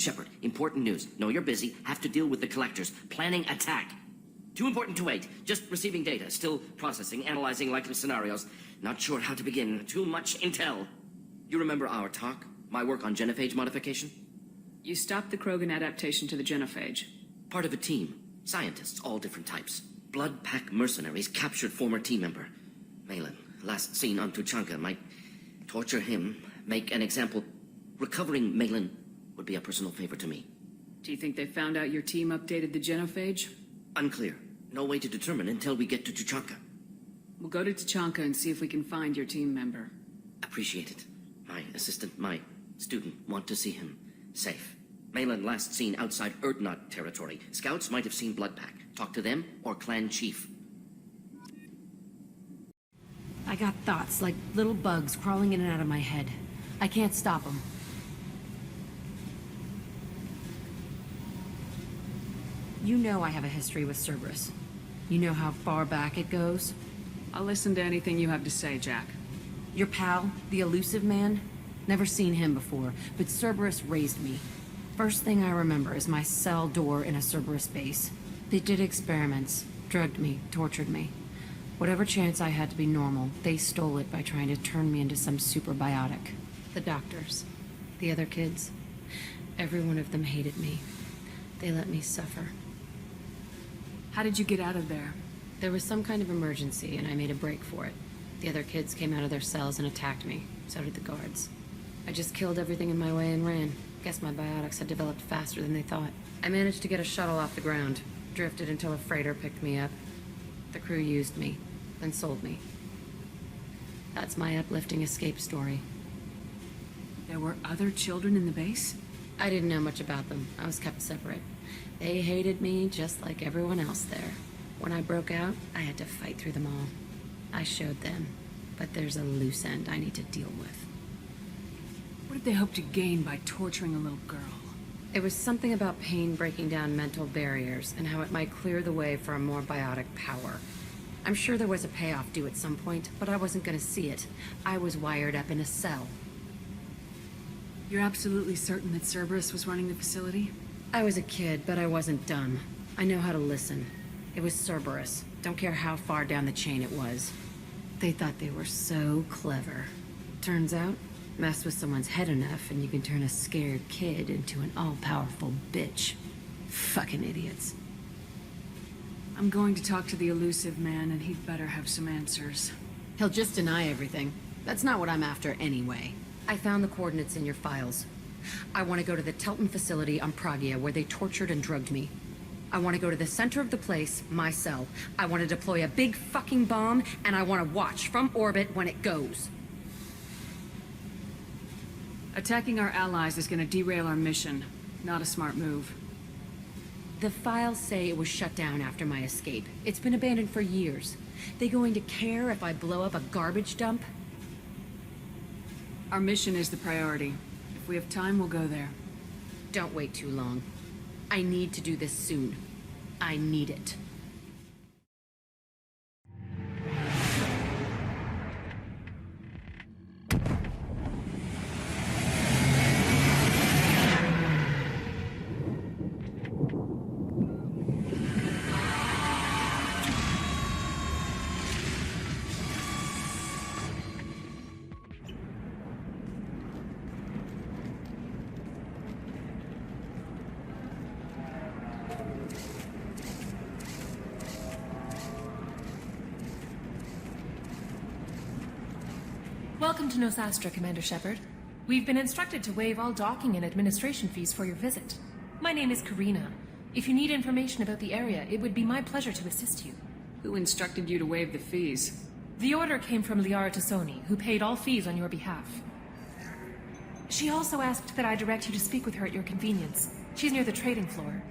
Shepard, important news. Know you're busy. Have to deal with the collectors. Planning attack. Too important to wait. Just receiving data. Still processing, analyzing likely scenarios. Not sure how to begin. Too much intel. You remember our talk? My work on genophage modification? You stopped the Krogan adaptation to the genophage. Part of a team. Scientists, all different types. Blood pack mercenaries captured former team member. Malin, last seen on Tuchanka, might torture him, make an example. Recovering Malin would be a personal favor to me. Do you think they found out your team updated the genophage? Unclear. No way to determine until we get to Tuchanka. We'll go to Tuchanka and see if we can find your team member. Appreciate it. My assistant, my student, want to see him safe. Malin last seen outside Erdnot territory. Scouts might have seen Bloodpack. Talk to them or clan chief. I got thoughts like little bugs crawling in and out of my head. I can't stop them. You know I have a history with Cerberus. You know how far back it goes? I'll listen to anything you have to say, Jack. Your pal, the elusive man? Never seen him before, but Cerberus raised me. First thing I remember is my cell door in a Cerberus base. They did experiments, drugged me, tortured me. Whatever chance I had to be normal, they stole it by trying to turn me into some superbiotic. The doctors, the other kids, every one of them hated me. They let me suffer. How did you get out of there? There was some kind of emergency, and I made a break for it. The other kids came out of their cells and attacked me. So did the guards. I just killed everything in my way and ran. Guess my biotics had developed faster than they thought. I managed to get a shuttle off the ground. Drifted until a freighter picked me up. The crew used me, then sold me. That's my uplifting escape story. There were other children in the base? I didn't know much about them. I was kept separate. They hated me just like everyone else there. When I broke out, I had to fight through them all. I showed them, but there's a loose end I need to deal with. What did they hope to gain by torturing a little girl? It was something about pain breaking down mental barriers and how it might clear the way for a more biotic power. I'm sure there was a payoff due at some point, but I wasn't gonna see it. I was wired up in a cell. You're absolutely certain that Cerberus was running the facility? I was a kid, but I wasn't dumb. I know how to listen. It was Cerberus. Don't care how far down the chain it was. They thought they were so clever. Turns out, mess with someone's head enough and you can turn a scared kid into an all-powerful bitch. Fucking idiots. I'm going to talk to the elusive man, and he'd better have some answers. He'll just deny everything. That's not what I'm after anyway. I found the coordinates in your files. I want to go to the Telton facility on Pragia where they tortured and drugged me. I want to go to the center of the place, my cell. I want to deploy a big fucking bomb, and I want to watch from orbit when it goes. Attacking our allies is going to derail our mission. Not a smart move. The files say it was shut down after my escape. It's been abandoned for years. They going to care if I blow up a garbage dump? Our mission is the priority. If we have time, we'll go there. Don't wait too long. I need to do this soon. I need it. Welcome to Nosastra, Commander Shepard. We've been instructed to waive all docking and administration fees for your visit. My name is Karina. If you need information about the area, it would be my pleasure to assist you. Who instructed you to waive the fees? The order came from Liara Tassoni, who paid all fees on your behalf. She also asked that I direct you to speak with her at your convenience. She's near the trading floor.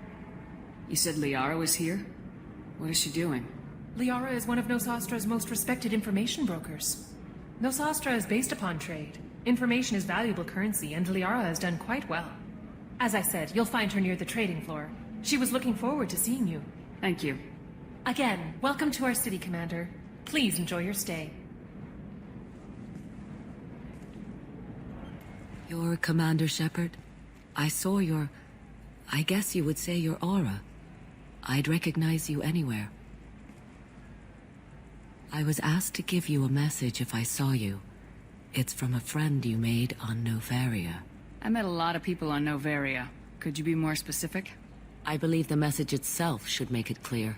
You said Liara was here? What is she doing? Liara is one of Nosastra's most respected information brokers. Nosastra is based upon trade. Information is valuable currency, and Liara has done quite well. As I said, you'll find her near the trading floor. She was looking forward to seeing you. Thank you. Again, welcome to our city, Commander. Please enjoy your stay. You're Commander Shepard? I saw your... I guess you would say your aura. I'd recognize you anywhere. I was asked to give you a message if I saw you. It's from a friend you made on Novaria. I met a lot of people on Novaria. Could you be more specific? I believe the message itself should make it clear.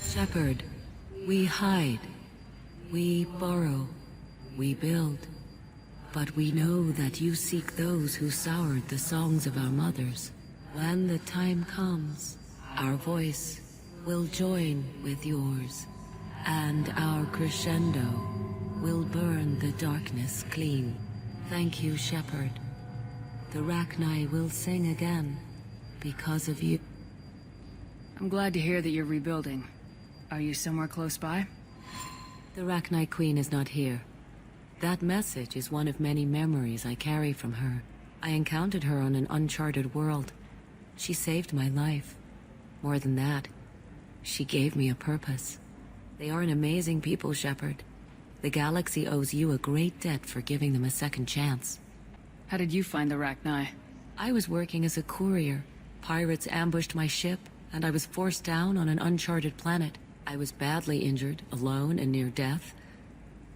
Shepard, we hide. We borrow. We build. But we know that you seek those who soured the songs of our mothers. When the time comes, our voice will join with yours, and our crescendo will burn the darkness clean. Thank you, Shepard. The Rachni will sing again, because of you. I'm glad to hear that you're rebuilding. Are you somewhere close by? The Rachni Queen is not here. That message is one of many memories I carry from her. I encountered her on an uncharted world. She saved my life. More than that, she gave me a purpose. They are an amazing people, Shepard. The galaxy owes you a great debt for giving them a second chance. How did you find the Rachni? I was working as a courier. Pirates ambushed my ship, and I was forced down on an uncharted planet. I was badly injured, alone and near death.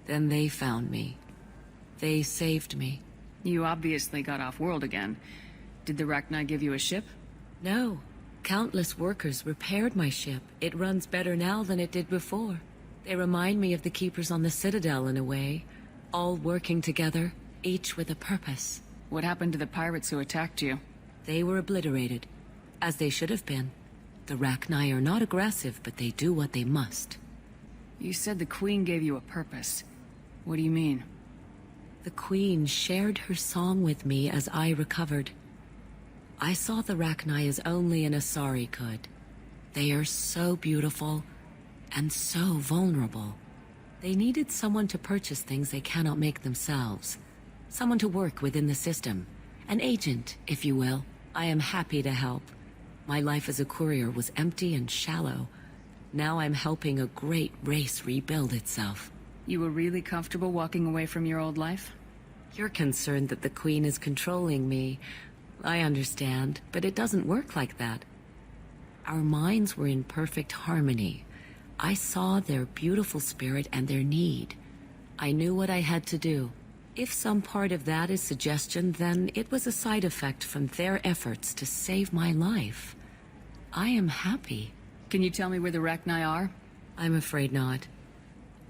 Then they found me. They saved me. You obviously got off-world again. Did the Rachni give you a ship? No. Countless workers repaired my ship. It runs better now than it did before. They remind me of the Keepers on the Citadel in a way. All working together, each with a purpose. What happened to the pirates who attacked you? They were obliterated, as they should have been. The Rachni are not aggressive, but they do what they must. You said the Queen gave you a purpose. What do you mean? The Queen shared her song with me as I recovered. I saw the Rachni as only an Asari could. They are so beautiful, and so vulnerable. They needed someone to purchase things they cannot make themselves. Someone to work within the system. An agent, if you will. I am happy to help. My life as a courier was empty and shallow. Now I'm helping a great race rebuild itself. You were really comfortable walking away from your old life? You're concerned that the Queen is controlling me. I understand, but it doesn't work like that. Our minds were in perfect harmony. I saw their beautiful spirit and their need. I knew what I had to do. If some part of that is suggestion, then it was a side effect from their efforts to save my life. I am happy. Can you tell me where the Rachni are? I'm afraid not.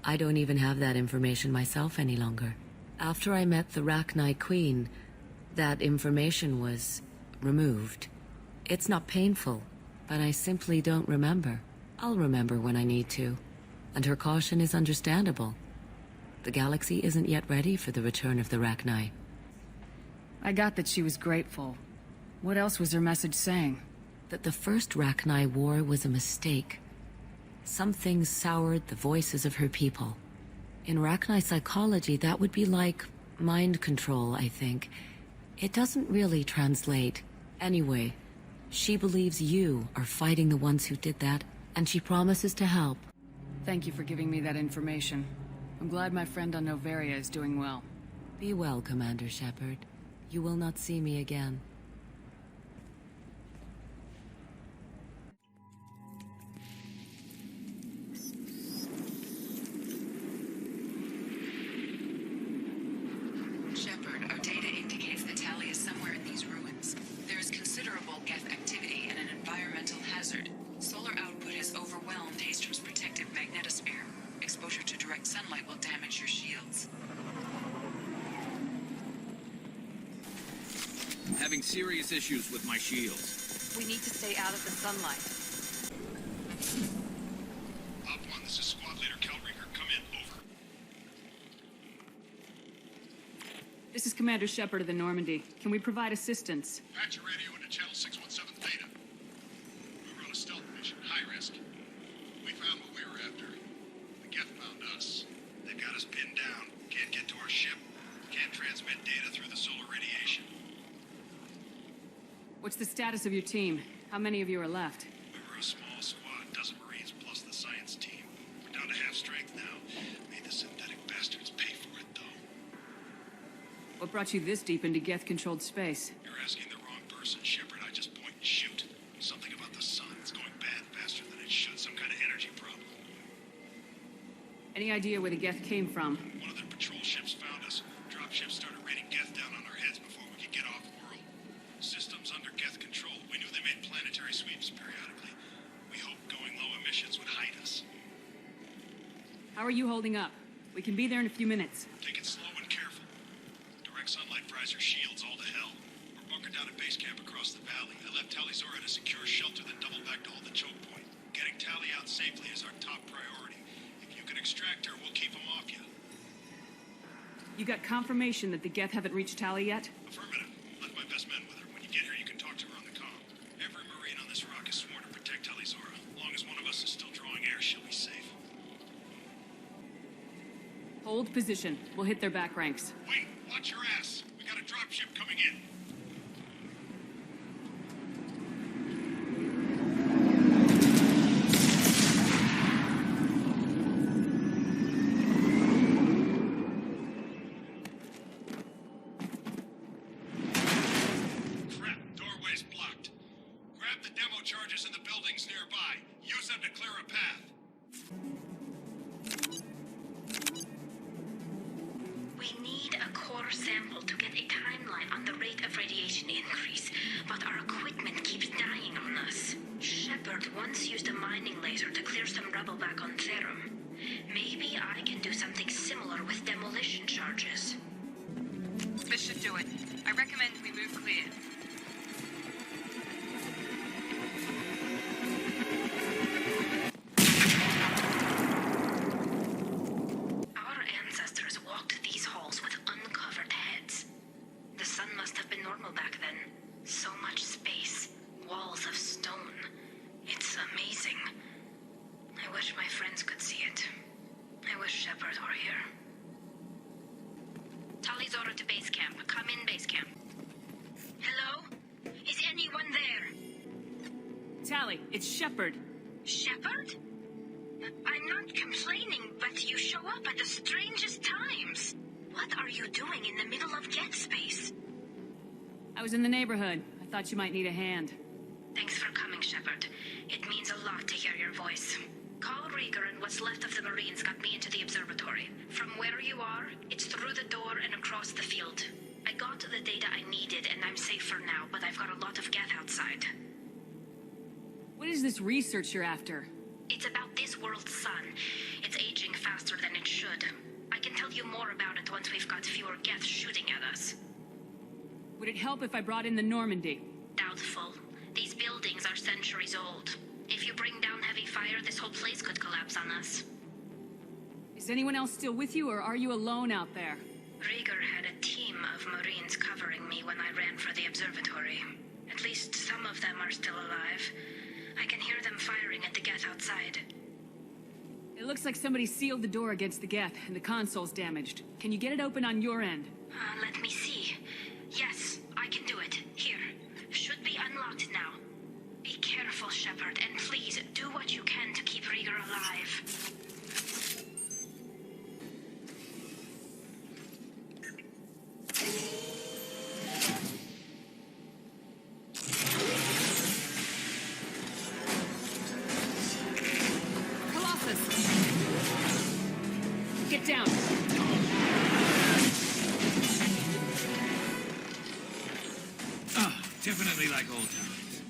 I don't even have that information myself any longer. After I met the Rachni Queen, that information was removed. It's not painful, but I simply don't remember. I'll remember when I need to, and her caution is understandable. The galaxy isn't yet ready for the return of the Rachni. I got that she was grateful. What else was her message saying? That the first Rachni war was a mistake. Some things soured the voices of her people. In Rachni psychology, that would be like mind control, I think. It doesn't really translate. Anyway, she believes you are fighting the ones who did that, and she promises to help. Thank you for giving me that information. I'm glad my friend on Novaria is doing well. Be well, Commander Shepard. You will not see me again. Shepard, our data indicates that Tali is somewhere in these ruins. There is considerable Geth activity and an environmental hazard. Solar output has overwhelmed Hastrom's protective magnetosphere. Exposure to direct sunlight will damage your shields. I'm having serious issues with my shields. We need to stay out of the sunlight. Op 1, this is Squad Leader Kelringer. Come in, over. This is Commander Shepard of the Normandy. Can we provide assistance? Patch your radio into channel 617 Theta. We were on a stealth mission, high risk. We found what we were after. The Geth found us. They've got us pinned down. Can't get to our ship. Can't transmit data through the solar radiation. What's the status of your team? How many of you are left? We were a small squad, dozen Marines plus the science team. We're down to half strength now. Made the synthetic bastards pay for it, though. What What brought you this deep into Geth-controlled space? You're asking the wrong person, Shepard. I just point and shoot. Something about the sun. It's going bad faster than it should. Some kind of energy problem. Any idea where the Geth came from? One of their patrol ships found us. Dropships started raining Geth down on our heads before we could get off world. Systems under Geth control. We knew they made planetary sweeps periodically. We hoped going low emissions would hide us. How are you holding up? We can be there in a few minutes. Take it slow and careful. Direct sunlight fries our shields all to hell. We're bunkered down at base camp across the valley. I left Tali at a secure shelter, then doubled back to hold the choke point. Getting Tali out safely is our top priority. If you can extract her, we'll keep them off you. You got confirmation that the Geth haven't reached Tali yet? Affirmative. Left my best men with her. When you get here, you can talk to her on the comm. Every Marine on this rock is sworn to protect Tali. As long as one of us is still drawing air, she'll be safe. Hold position. We'll hit their back ranks. Wait, watch your ass. We got a dropship coming in. Crap, doorway's blocked. Grab the demo charges in the buildings nearby. Use them to clear a path. We need a core sample to get a timeline on the rate of radiation increase, but our equipment keeps dying on us. Shepard once used a mining laser to clear some rubble back on Therum. Maybe I can do something similar with demolition charges. This should do it. I recommend we move clear. Our ancestors walked these halls with uncovered heads. The sun must have been normal back then. So much space, walls of stone. It's amazing. I wish my friends could see it. I wish Shepard were here. Tali's order to base camp. Come in, base camp. Hello? Is anyone there? Tali, it's Shepard. Shepard? I'm not complaining, but you show up at the strangest times. What are you doing in the middle of Geth space? I was in the neighborhood. I thought you might need a hand. Thanks for coming, Shepard. It means a lot to hear your voice. Call Rieger and what's left of the Marines got me into the observatory. From where you are, it's through the door and across the field. I got the data I needed and I'm safe for now, but I've got a lot of Geth outside. What is this research you're after? It's about this world's sun. It's aging faster than it should. I can tell you more about it once we've got fewer Geth shooting at us. Would it help if I brought in the Normandy? Doubtful. These buildings are centuries old. If you bring down heavy fire, this whole place could collapse on us. Is anyone else still with you, or are you alone out there? Rieger had a team of Marines covering me when I ran for the observatory. At least some of them are still alive. I can hear them firing at the Geth outside. It looks like somebody sealed the door against the Geth, and the console's damaged. Can you get it open on your end? Let me see. Yes, I can do it. Here. Should be unlocked now. Be careful, Shepard, and please do what you can to keep Rieger alive. Get down! Ah, definitely like old times.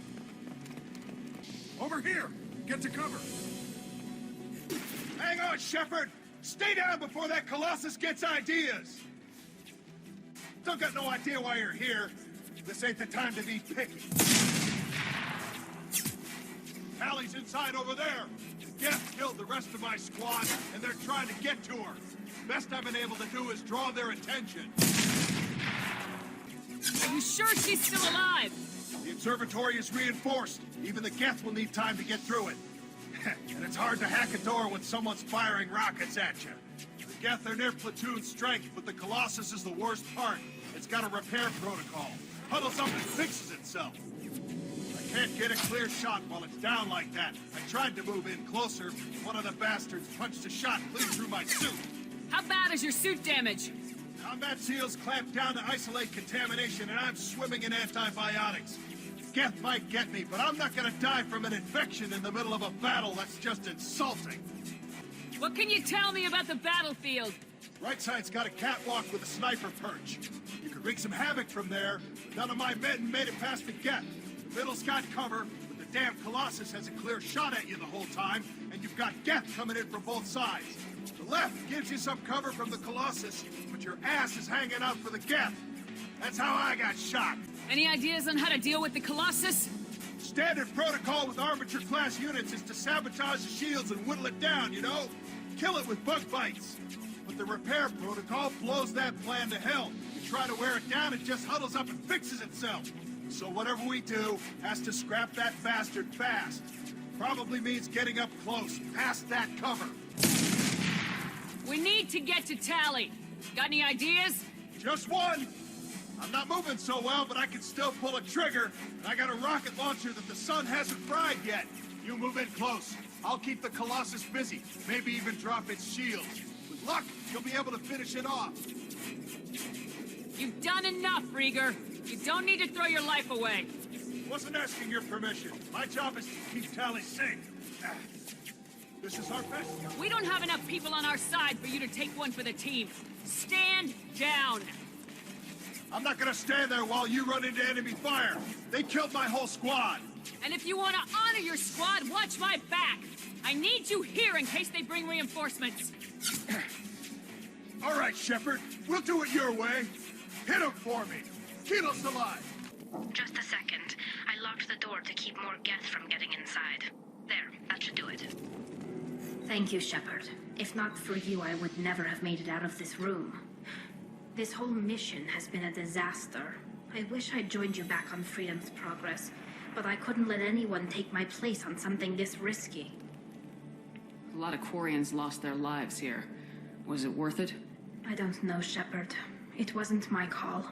Over here! Get to cover! Hang on, Shepard! Stay down before that Colossus gets ideas! Don't got no idea why you're here. This ain't the time to be picky. Tali's inside over there. Geth killed the rest of my squad, and they're trying to get to her. Best I've been able to do is draw their attention. Are you sure she's still alive? The observatory is reinforced. Even the Geth will need time to get through it. And it's hard to hack a door when someone's firing rockets at you. The Geth are near platoon strength, but the Colossus is the worst part. It's got a repair protocol. Huddles up and fixes itself. I can't get a clear shot while it's down like that. I tried to move in closer. One of the bastards punched a shot clean through my suit. How bad is your suit damage? Combat SEALs clamped down to isolate contamination, and I'm swimming in antibiotics. Geth might get me, but I'm not gonna die from an infection in the middle of a battle. That's just insulting. What can you tell me about the battlefield? Right side's got a catwalk with a sniper perch. You could wreak some havoc from there, but none of my men made it past the Geth. The middle's got cover, but the damn Colossus has a clear shot at you the whole time, and you've got Geth coming in from both sides. The left gives you some cover from the Colossus, but your ass is hanging out for the Geth. That's how I got shot. Any ideas on how to deal with the Colossus? Standard protocol with armature-class units is to sabotage the shields and whittle it down, you know? Kill it with bug bites. But the repair protocol blows that plan to hell. You try to wear it down, it just huddles up and fixes itself. So whatever we do has to scrap that bastard fast. Probably means getting up close, past that cover. We need to get to Tali. Got any ideas? Just one. I'm not moving so well, but I can still pull a trigger. And I got a rocket launcher that the sun hasn't fried yet. You move in close. I'll keep the Colossus busy. Maybe even drop its shields. With luck, you'll be able to finish it off. You've done enough, Rieger. You don't need to throw your life away. Wasn't asking your permission. My job is to keep Tali safe. This is our best. We don't have enough people on our side for you to take one for the team. Stand down. I'm not gonna stand there while you run into enemy fire. They killed my whole squad. And if you want to honor your squad, watch my back. I need you here in case they bring reinforcements. All right, Shepard. We'll do it your way. Hit him for me. Kilo's alive. Just a second. I locked the door to keep more Geth from getting inside. There, that should do it. Thank you, Shepard. If not for you, I would never have made it out of this room. This whole mission has been a disaster. I wish I'd joined you back on Freedom's Progress, but I couldn't let anyone take my place on something this risky. A lot of Quarians lost their lives here. Was it worth it? I don't know, Shepard. It wasn't my call.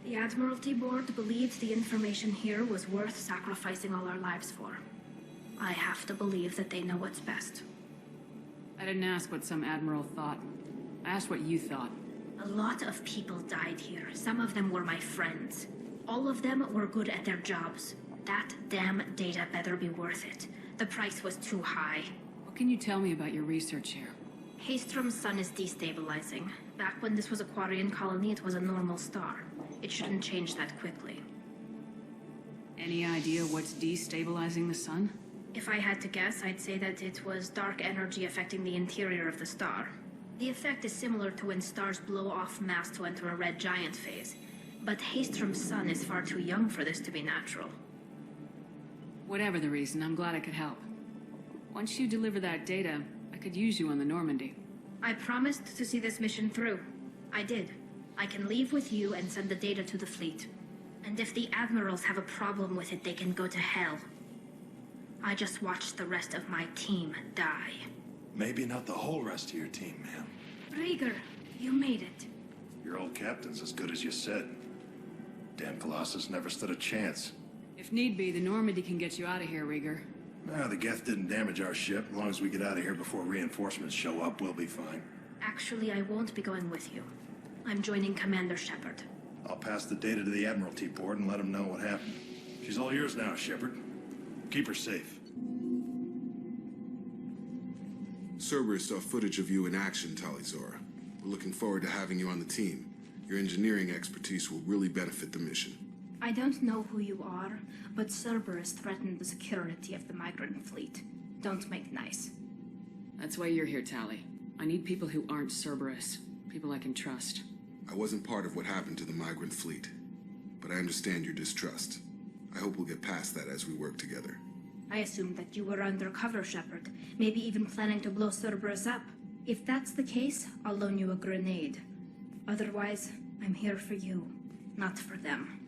The Admiralty Board believed the information here was worth sacrificing all our lives for. I have to believe that they know what's best. I didn't ask what some admiral thought. I asked what you thought. A lot of people died here. Some of them were my friends. All of them were good at their jobs. That damn data better be worth it. The price was too high. What can you tell me about your research here? Haystrom's sun is destabilizing. Back when this was a Quarian colony, it was a normal star. It shouldn't change that quickly. Any idea what's destabilizing the sun? If I had to guess, I'd say that it was dark energy affecting the interior of the star. The effect is similar to when stars blow off mass to enter a red giant phase. But Haystrom's sun is far too young for this to be natural. Whatever the reason, I'm glad I could help. Once you deliver that data, I could use you on the Normandy. I promised to see this mission through. I did. I can leave with you and send the data to the fleet. And if the admirals have a problem with it, they can go to hell. I just watched the rest of my team die. Maybe not the whole rest of your team, man. Rieger, you made it. Your old captain's as good as you said. Damn Colossus never stood a chance. If need be, the Normandy can get you out of here, Rieger. Nah, the Geth didn't damage our ship. As long as we get out of here before reinforcements show up, we'll be fine. Actually, I won't be going with you. I'm joining Commander Shepard. I'll pass the data to the Admiralty Board and let them know what happened. She's all yours now, Shepard. Keep her safe. Cerberus saw footage of you in action, Tali. We're looking forward to having you on the team. Your engineering expertise will really benefit the mission. I don't know who you are, but Cerberus threatened the security of the migrant fleet. Don't make nice. That's why you're here, Tali. I need people who aren't Cerberus. People I can trust. I wasn't part of what happened to the migrant fleet, but I understand your distrust. I hope we'll get past that as we work together. I assumed that you were undercover, Shepard. Maybe even planning to blow Cerberus up. If that's the case, I'll loan you a grenade. Otherwise, I'm here for you, not for them.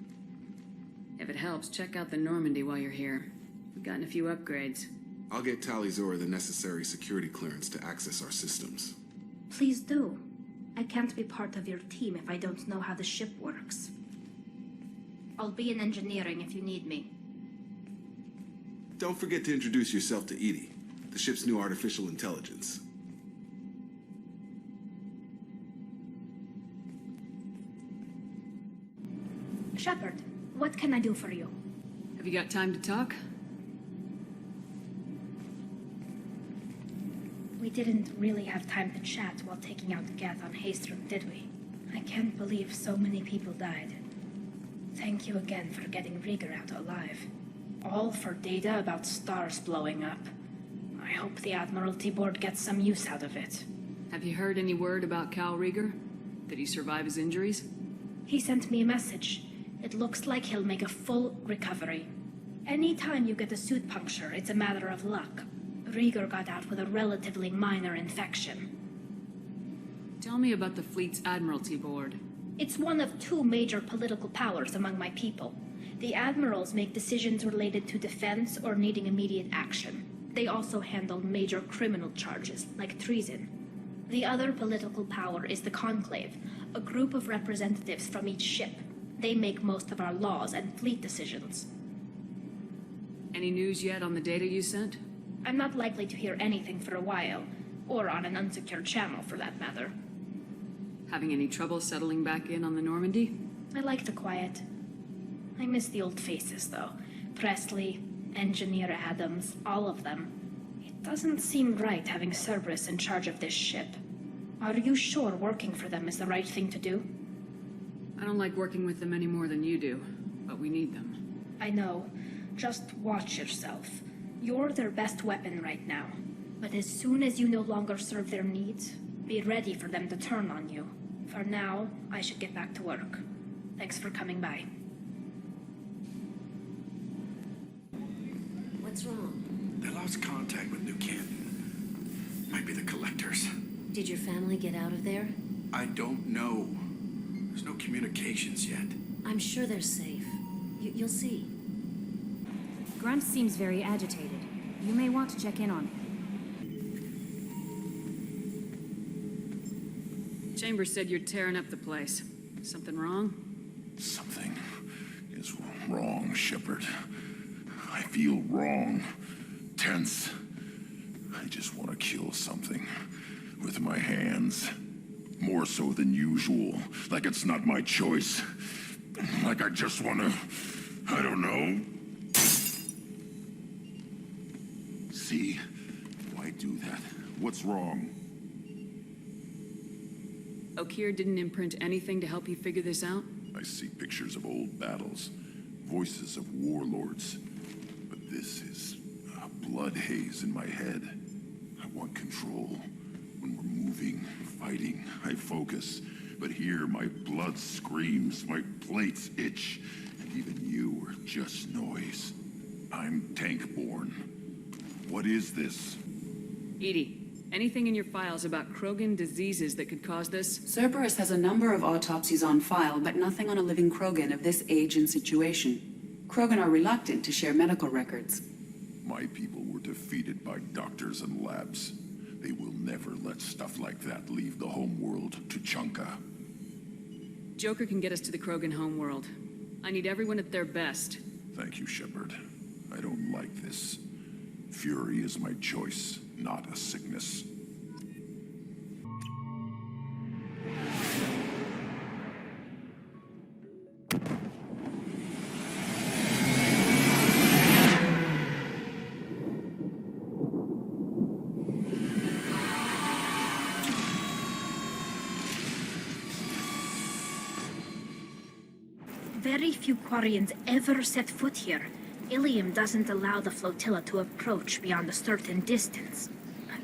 If it helps, check out the Normandy while you're here. We've gotten a few upgrades. I'll get Tali the necessary security clearance to access our systems. Please do. I can't be part of your team if I don't know how the ship works. I'll be in engineering if you need me. Don't forget to introduce yourself to Edie, the ship's new artificial intelligence. Shepard, what can I do for you? Have you got time to talk? We didn't really have time to chat while taking out Geth on Haystrom, did we? I can't believe so many people died. Thank you again for getting Rieger out alive. All for data about stars blowing up. I hope the Admiralty Board gets some use out of it. Have you heard any word about Cal Rieger? Did he survive his injuries? He sent me a message. It looks like he'll make a full recovery. Anytime you get a suit puncture, it's a matter of luck. Rieger got out with a relatively minor infection. Tell me about the fleet's Admiralty Board. It's one of two major political powers among my people. The admirals make decisions related to defense or needing immediate action. They also handle major criminal charges, like treason. The other political power is the Conclave, a group of representatives from each ship. They make most of our laws and fleet decisions. Any news yet on the data you sent? I'm not likely to hear anything for a while, or on an unsecured channel for that matter. Having any trouble settling back in on the Normandy? I like the quiet. I miss the old faces, though. Presley, Engineer Adams, all of them. It doesn't seem right having Cerberus in charge of this ship. Are you sure working for them is the right thing to do? I don't like working with them any more than you do, but we need them. I know. Just watch yourself. You're their best weapon right now. But as soon as you no longer serve their needs, be ready for them to turn on you. For now, I should get back to work. Thanks for coming by. What's wrong? They lost contact with New Canton. Might be the collectors. Did your family get out of there? I don't know. There's no communications yet. I'm sure they're safe. You'll see. Grunt seems very agitated. You may want to check in on him. Chambers said you're tearing up the place. Something wrong? Something is wrong, Shepard. I feel wrong. Tense. I just want to kill something. With my hands. More so than usual. Like it's not my choice. Like I just want to... I don't know. See? Why do that? What's wrong? Okeer didn't imprint anything to help you figure this out? I see pictures of old battles. Voices of warlords. But this is a blood haze in my head. I want control. When we're moving, fighting, I focus. But here, my blood screams, my plates itch, and even you are just noise. I'm tank-born. What is this? Edie, anything in your files about Krogan diseases that could cause this? Cerberus has a number of autopsies on file, but nothing on a living Krogan of this age and situation. Krogan are reluctant to share medical records. My people were defeated by doctors and labs. They will never let stuff like that leave the homeworld to Chunka. Joker can get us to the Krogan homeworld. I need everyone at their best. Thank you, Shepard. I don't like this. Fury is my choice, not a sickness. Very few Quarians ever set foot here. Ilium doesn't allow the flotilla to approach beyond a certain distance.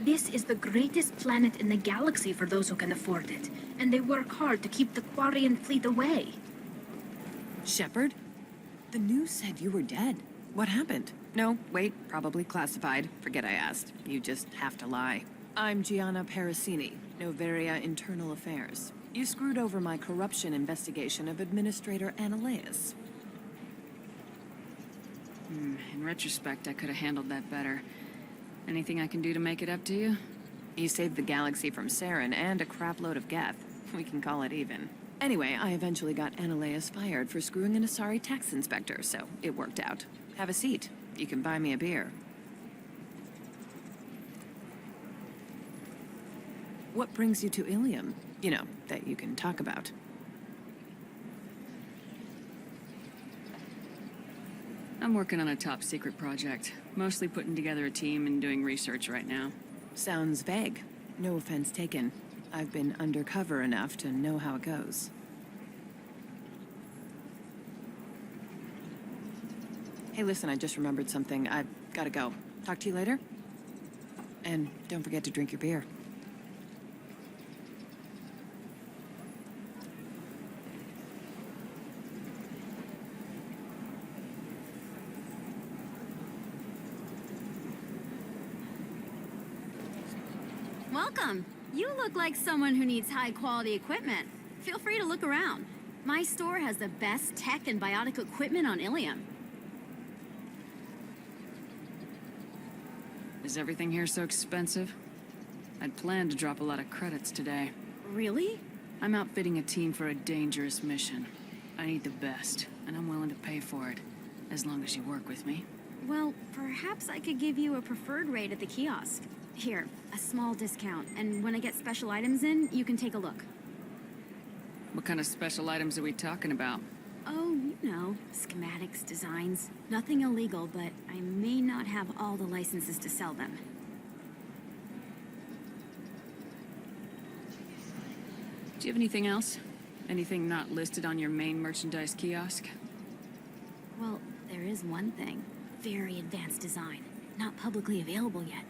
This is the greatest planet in the galaxy for those who can afford it, and they work hard to keep the Quarian fleet away. Shepard? The news said you were dead. What happened? No, wait, probably classified. Forget I asked. You just have to lie. I'm Gianna Parasini, Noveria Internal Affairs. You screwed over my corruption investigation of Administrator Annaleus. In retrospect, I could have handled that better. Anything I can do to make it up to you? You saved the galaxy from Saren and a crapload of Geth. We can call it even. Anyway, I eventually got Annaleus fired for screwing an Asari tax inspector, so it worked out. Have a seat. You can buy me a beer. What brings you to Ilium? You know, that you can talk about. I'm working on a top secret project. Mostly putting together a team and doing research right now. Sounds vague. No offense taken. I've been undercover enough to know how it goes. Hey, listen, I just remembered something. I've gotta go. Talk to you later? And don't forget to drink your beer. Welcome. You look like someone who needs high-quality equipment. Feel free to look around. My store has the best tech and biotic equipment on Ilium. Is everything here so expensive? I'd planned to drop a lot of credits today. Really? I'm outfitting a team for a dangerous mission. I need the best, and I'm willing to pay for it, as long as you work with me. Well, perhaps I could give you a preferred rate at the kiosk. Here, a small discount, and when I get special items in, you can take a look. What kind of special items are we talking about? Oh, you know, schematics, designs. Nothing illegal, but I may not have all the licenses to sell them. Do you have anything else? Anything not listed on your main merchandise kiosk? Well, there is one thing. Very advanced design. Not publicly available yet.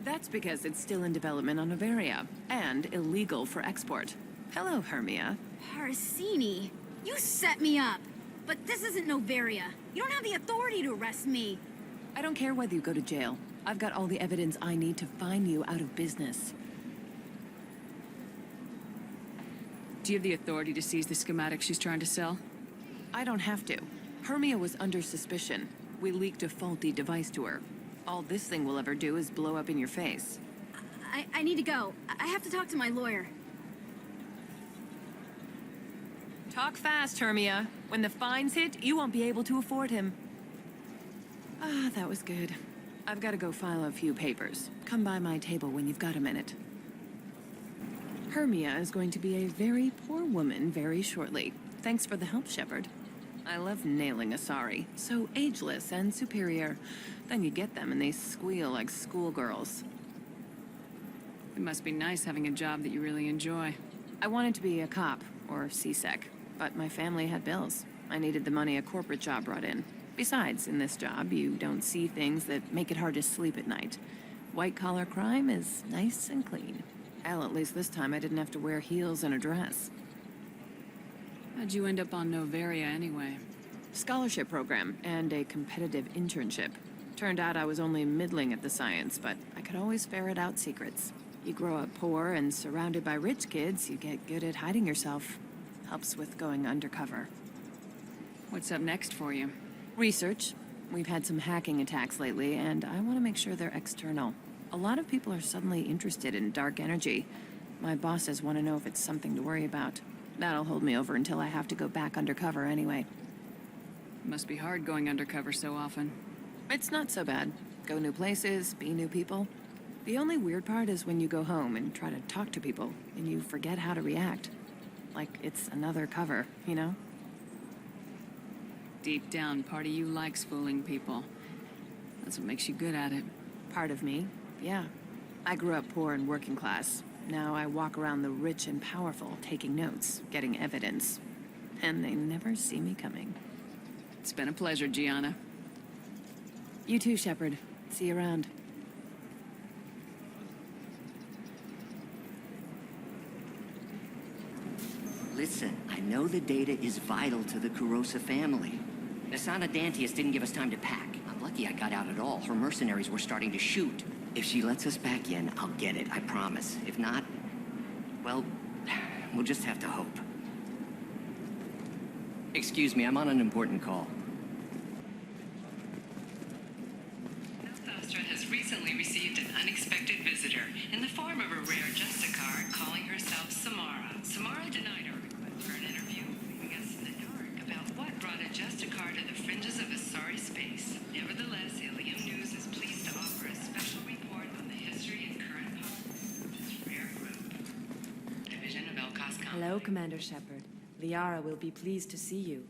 That's because it's still in development on Noveria, and illegal for export. Hello, Hermia. Parsini, you set me up. But this isn't Noveria. You don't have the authority to arrest me. I don't care whether you go to jail. I've got all the evidence I need to find you out of business. Do you have the authority to seize the schematic she's trying to sell? I don't have to. Hermia was under suspicion. We leaked a faulty device to her. All this thing will ever do is blow up in your face. I need to go. I have to talk to my lawyer. Talk fast, Hermia. When the fines hit, you won't be able to afford him. Ah, that was good. I've got to go file a few papers. Come by my table when you've got a minute. Hermia is going to be a very poor woman very shortly. Thanks for the help, Shepard. I love nailing Asari. So ageless and superior. Then you get them and they squeal like schoolgirls. It must be nice having a job that you really enjoy. I wanted to be a cop, or CSEC, but my family had bills. I needed the money a corporate job brought in. Besides, in this job, you don't see things that make it hard to sleep at night. White-collar crime is nice and clean. Hell, at least this time I didn't have to wear heels and a dress. How'd you end up on Noveria anyway? Scholarship program and a competitive internship. Turned out I was only middling at the science, but I could always ferret out secrets. You grow up poor and surrounded by rich kids, you get good at hiding yourself. Helps with going undercover. What's up next for you? Research. We've had some hacking attacks lately, and I want to make sure they're external. A lot of people are suddenly interested in dark energy. My bosses want to know if it's something to worry about. That'll hold me over until I have to go back undercover anyway. It must be hard going undercover so often. It's not so bad. Go new places, be new people. The only weird part is when you go home and try to talk to people, and you forget how to react. Like it's another cover, you know? Deep down, part of you likes fooling people. That's what makes you good at it. Part of me, yeah. I grew up poor and working class. Now I walk around the rich and powerful, taking notes, getting evidence. And they never see me coming. It's been a pleasure, Gianna. You too, Shepard. See you around. Listen, I know the data is vital to the Kurosa family. Asana Dantius didn't give us time to pack. I'm lucky I got out at all. Her mercenaries were starting to shoot. If she lets us back in, I'll get it, I promise. If not, well, we'll just have to hope. Excuse me, I'm on an important call. Nostra has recently received an unexpected visitor in the form of a rare Justicar calling herself Samara. Samara denied her request for an interview, leaving us in the dark about what brought a Justicar to the fringes of Asari space. Nevertheless, Ilium News is pleased to offer a special report on the history and current politics of this rare group. Division of Elkas Company. Hello, Commander Shepard. Liara will be pleased to see you.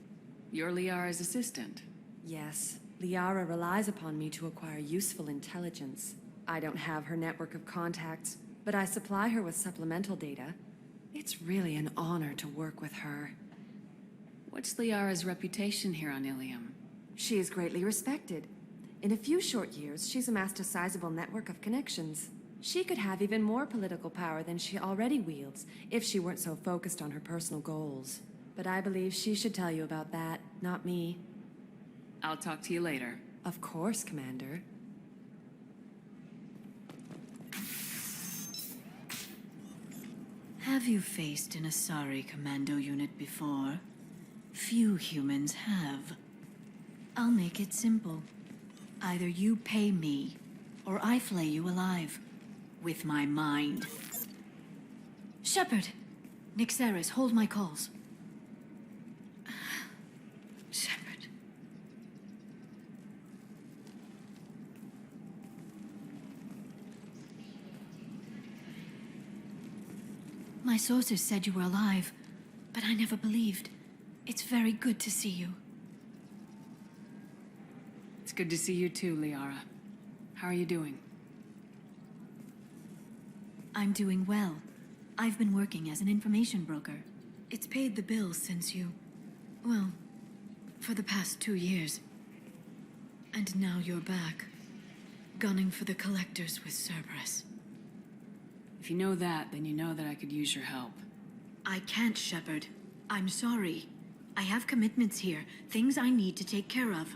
You're Liara's assistant. Yes, Liara relies upon me to acquire useful intelligence. I don't have her network of contacts, but I supply her with supplemental data. It's really an honor to work with her. What's Liara's reputation here on Ilium? She is greatly respected. In a few short years, she's amassed a sizable network of connections. She could have even more political power than she already wields, if she weren't so focused on her personal goals. But I believe she should tell you about that, not me. I'll talk to you later. Of course, Commander. Have you faced an Asari commando unit before? Few humans have. I'll make it simple. Either you pay me, or I flay you alive. With my mind. Shepard! Nixeris, hold my calls. Shepard. My sources said you were alive, but I never believed. It's very good to see you. It's good to see you too, Liara. How are you doing? I'm doing well. I've been working as an information broker. It's paid the bills since you... well, for the past 2 years. And now you're back, gunning for the collectors with Cerberus. If you know that, then you know that I could use your help. I can't, Shepard. I'm sorry. I have commitments here, things I need to take care of.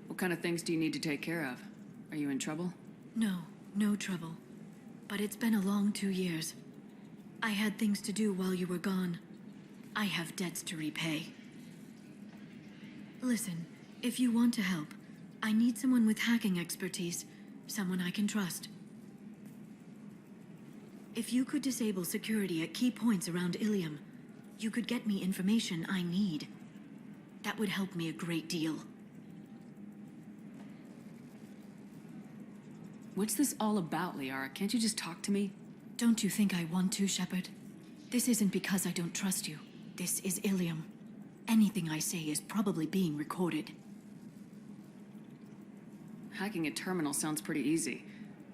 What kind of things do you need to take care of? Are you in trouble? No trouble. But it's been a long 2 years. I had things to do while you were gone. I have debts to repay. Listen, if you want to help, I need someone with hacking expertise, someone I can trust. If you could disable security at key points around Ilium, you could get me information I need. That would help me a great deal. What's this all about, Liara? Can't you just talk to me? Don't you think I want to, Shepard? This isn't because I don't trust you. This is Ilium. Anything I say is probably being recorded. Hacking a terminal sounds pretty easy.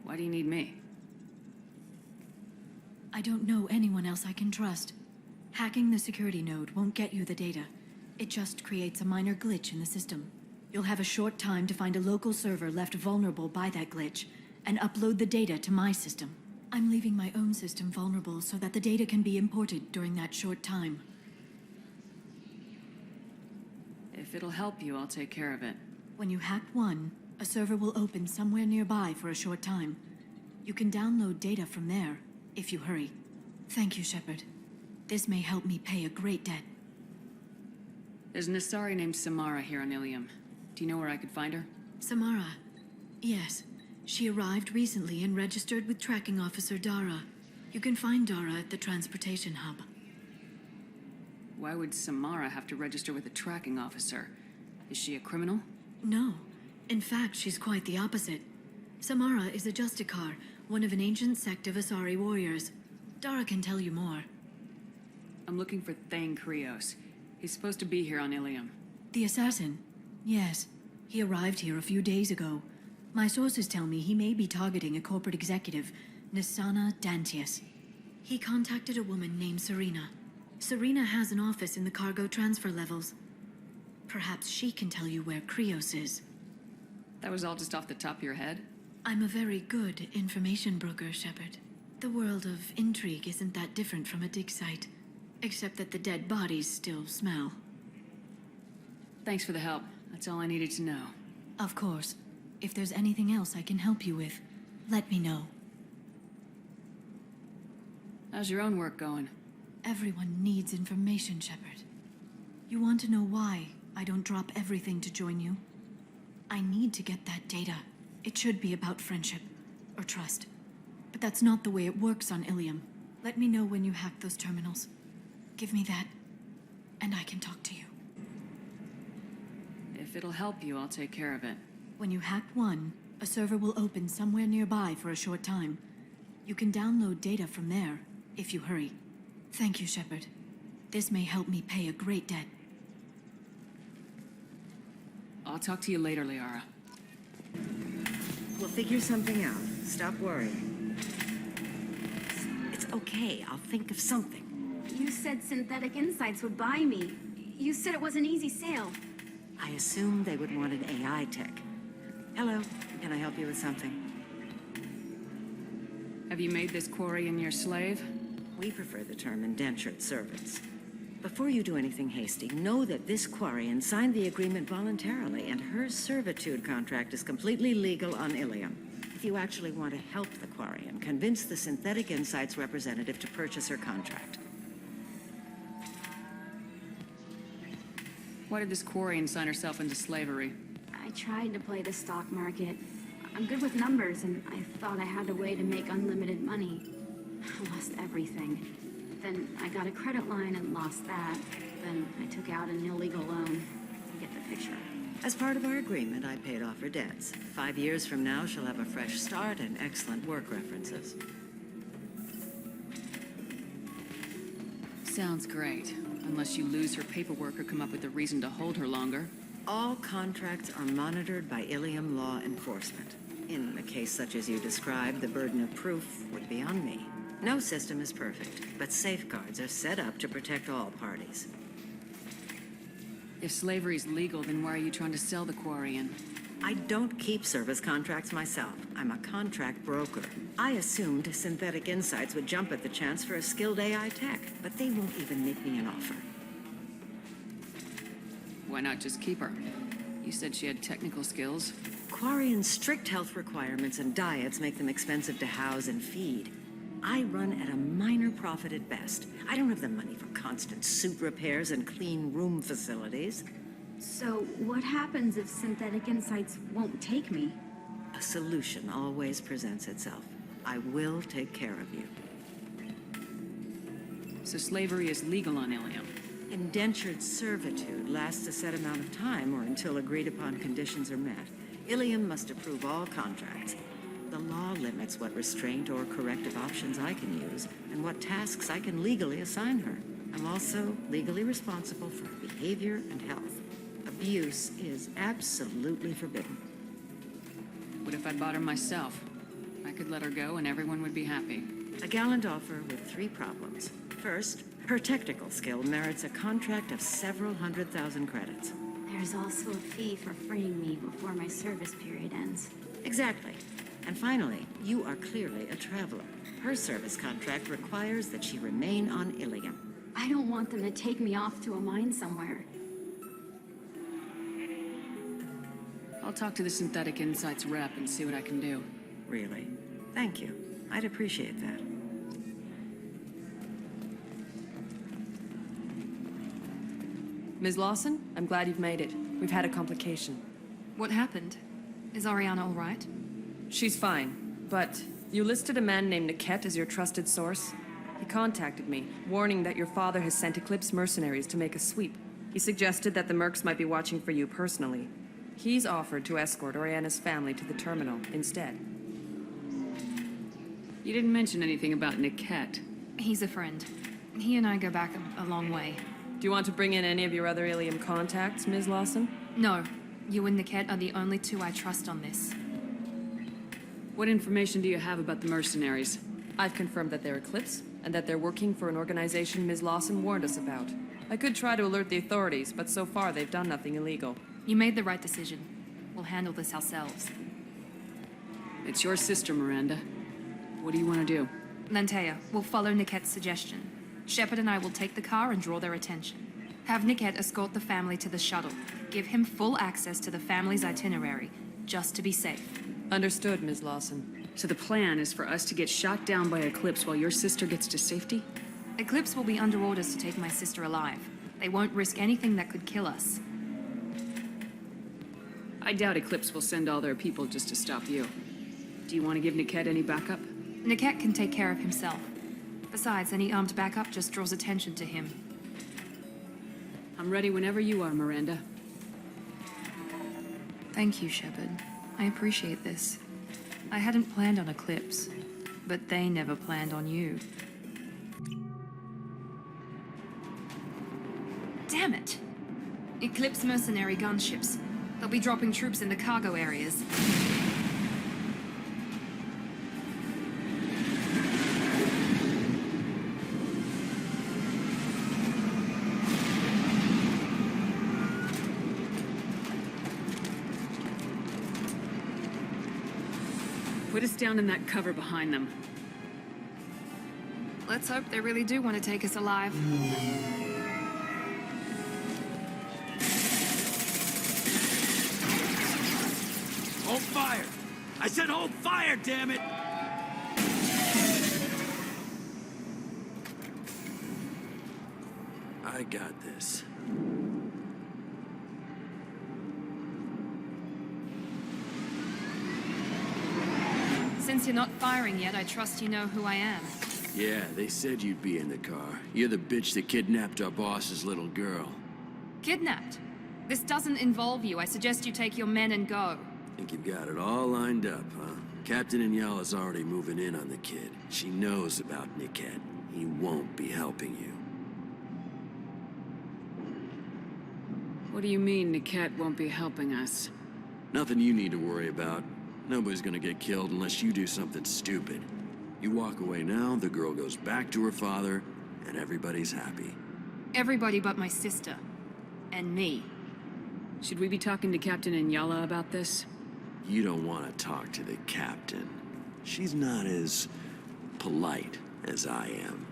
Why do you need me? I don't know anyone else I can trust. Hacking the security node won't get you the data. It just creates a minor glitch in the system. You'll have a short time to find a local server left vulnerable by that glitch, and upload the data to my system. I'm leaving my own system vulnerable so that the data can be imported during that short time. If it'll help you, I'll take care of it. When you hack one, a server will open somewhere nearby for a short time. You can download data from there, if you hurry. Thank you, Shepard. This may help me pay a great debt. There's an Asari named Samara here on Ilium. Do you know where I could find her? Samara? Yes. She arrived recently and registered with Tracking Officer Dara. You can find Dara at the transportation hub. Why would Samara have to register with a tracking officer? Is she a criminal? No. In fact, she's quite the opposite. Samara is a Justicar, one of an ancient sect of Asari warriors. Dara can tell you more. I'm looking for Thane Krios. He's supposed to be here on Ilium. The assassin? Yes. He arrived here a few days ago. My sources tell me he may be targeting a corporate executive, Nisana Dantius. He contacted a woman named Serena. Serena has an office in the cargo transfer levels. Perhaps she can tell you where Krios is. That was all just off the top of your head? I'm a very good information broker, Shepard. The world of intrigue isn't that different from a dig site, except that the dead bodies still smell. Thanks for the help. That's all I needed to know. Of course. If there's anything else I can help you with, let me know. How's your own work going? Everyone needs information, Shepard. You want to know why I don't drop everything to join you? I need to get that data. It should be about friendship, or trust. But that's not the way it works on Ilium. Let me know when you hack those terminals. Give me that, and I can talk to you. If it'll help you, I'll take care of it. When you hack one, a server will open somewhere nearby for a short time. You can download data from there, if you hurry. Thank you, Shepard. This may help me pay a great debt. I'll talk to you later, Liara. We'll figure something out. Stop worrying. It's okay. I'll think of something. You said Synthetic Insights would buy me. You said it was an easy sale. I assumed they would want an AI tech. Hello. Can I help you with something? Have you made this Quarian your slave? We prefer the term indentured servants. Before you do anything hasty, know that this Quarian signed the agreement voluntarily, and her servitude contract is completely legal on Ilium. If you actually want to help the Quarian, convince the Synthetic Insights representative to purchase her contract. Why did this Quarian sign herself into slavery? I tried to play the stock market. I'm good with numbers, and I thought I had a way to make unlimited money. I lost everything. Then I got a credit line and lost that. Then I took out an illegal loan. You get the picture. As part of our agreement, I paid off her debts. 5 years from now, she'll have a fresh start and excellent work references. Sounds great. Unless you lose her paperwork or come up with a reason to hold her longer. All contracts are monitored by Ilium law enforcement. In a case such as you described, the burden of proof would be on me. No system is perfect, but safeguards are set up to protect all parties. If slavery is legal, then why are you trying to sell the Quarian? I don't keep service contracts myself. I'm a contract broker. I assumed Synthetic Insights would jump at the chance for a skilled AI tech, but they won't even make me an offer. Why not just keep her? You said she had technical skills. Quarian's strict health requirements and diets make them expensive to house and feed. I run at a minor profit at best. I don't have the money for constant suit repairs and clean room facilities. So what happens if Synthetic Insights won't take me? A solution always presents itself. I will take care of you. So slavery is legal on Ilium? Indentured servitude lasts a set amount of time or until agreed upon conditions are met. Ilium must approve all contracts. The law limits what restraint or corrective options I can use and what tasks I can legally assign her. I'm also legally responsible for her behavior and health. Abuse is absolutely forbidden. What if I bought her myself? I could let her go and everyone would be happy. A gallant offer with 3 problems. First, her technical skill merits a contract of several 100,000 credits. There's also a fee for freeing me before my service period ends. Exactly. And finally, you are clearly a traveler. Her service contract requires that she remain on Ilium. I don't want them to take me off to a mine somewhere. I'll talk to the Synthetic Insights rep and see what I can do. Really? Thank you. I'd appreciate that. Ms. Lawson, I'm glad you've made it. We've had a complication. What happened? Is Ariana all right? She's fine, but you listed a man named Niket as your trusted source. He contacted me, warning that your father has sent Eclipse mercenaries to make a sweep. He suggested that the Mercs might be watching for you personally. He's offered to escort Oriana's family to the terminal instead. You didn't mention anything about Niket. He's a friend. He and I go back a long way. Do you want to bring in any of your other Ilium contacts, Ms. Lawson? No. You and Niket are the only 2 I trust on this. What information do you have about the mercenaries? I've confirmed that they're Eclipse, and that they're working for an organization Ms. Lawson warned us about. I could try to alert the authorities, but so far they've done nothing illegal. You made the right decision. We'll handle this ourselves. It's your sister, Miranda. What do you want to do? Lantea, we'll follow Niket's suggestion. Shepard and I will take the car and draw their attention. Have Niket escort the family to the shuttle. Give him full access to the family's itinerary, just to be safe. Understood, Ms. Lawson. So the plan is for us to get shot down by Eclipse while your sister gets to safety? Eclipse will be under orders to take my sister alive. They won't risk anything that could kill us. I doubt Eclipse will send all their people just to stop you. Do you want to give Niket any backup? Niket can take care of himself. Besides, any armed backup just draws attention to him. I'm ready whenever you are, Miranda. Thank you, Shepard. I appreciate this. I hadn't planned on Eclipse, but they never planned on you. Damn it! Eclipse mercenary gunships. They'll be dropping troops in the cargo areas. Put us down in that cover behind them. Let's hope they really do want to take us alive. Hold fire! I said hold fire, damn it! I got this. Since you're not firing yet, I trust you know who I am. Yeah, they said you'd be in the car. You're the bitch that kidnapped our boss's little girl. Kidnapped? This doesn't involve you. I suggest you take your men and go. Think you've got it all lined up, huh? Captain Inyala's already moving in on the kid. She knows about Niket. He won't be helping you. What do you mean Niket won't be helping us? Nothing you need to worry about. Nobody's gonna get killed unless you do something stupid. You walk away now, the girl goes back to her father, and everybody's happy. Everybody but my sister. And me. Should we be talking to Captain Inyala about this? You don't want to talk to the captain. She's not as polite as I am.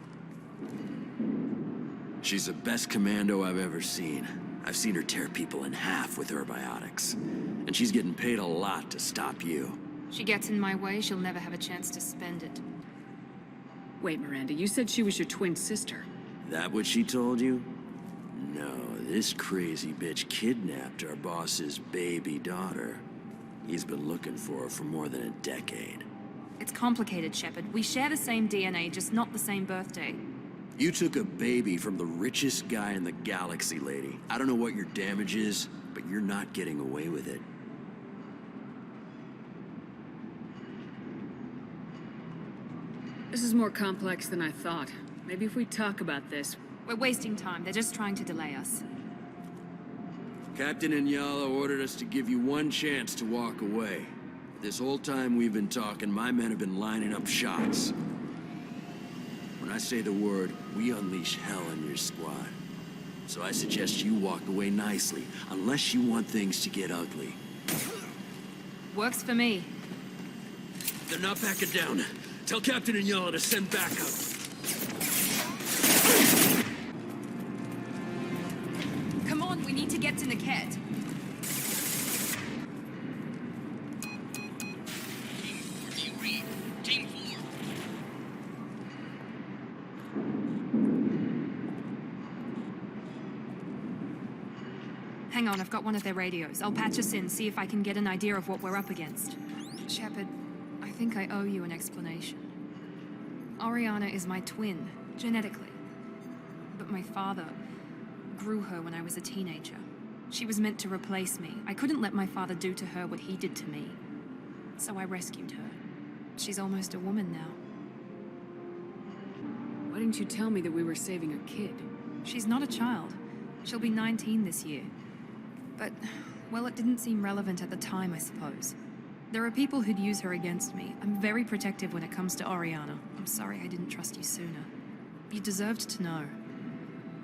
She's the best commando I've ever seen. I've seen her tear people in half with herbiotics. And she's getting paid a lot to stop you. She gets in my way, she'll never have a chance to spend it. Wait, Miranda, you said she was your twin sister. That what she told you? No, this crazy bitch kidnapped our boss's baby daughter. He's been looking for her for more than a decade. It's complicated, Shepard. We share the same DNA, just not the same birthday. You took a baby from the richest guy in the galaxy, lady. I don't know what your damage is, but you're not getting away with it. This is more complex than I thought. Maybe if we talk about this... We're wasting time. They're just trying to delay us. Captain Inyala ordered us to give you one chance to walk away. This whole time we've been talking, my men have been lining up shots. When I say the word, we unleash hell on your squad. So I suggest you walk away nicely, unless you want things to get ugly. Works for me. They're not backing down. Tell Captain Inyala to send backup. Come on, we need to get to Niket. Team 4. Hang on, I've got one of their radios. I'll patch us in, see if I can get an idea of what we're up against. Shepard, I think I owe you an explanation. Oriana is my twin, genetically. But my father grew her when I was a teenager. She was meant to replace me. I couldn't let my father do to her what he did to me. So I rescued her. She's almost a woman now. Why didn't you tell me that we were saving a kid? She's not a child. She'll be 19 this year. But, well, it didn't seem relevant at the time, I suppose. There are people who'd use her against me. I'm very protective when it comes to Oriana. I'm sorry I didn't trust you sooner. You deserved to know.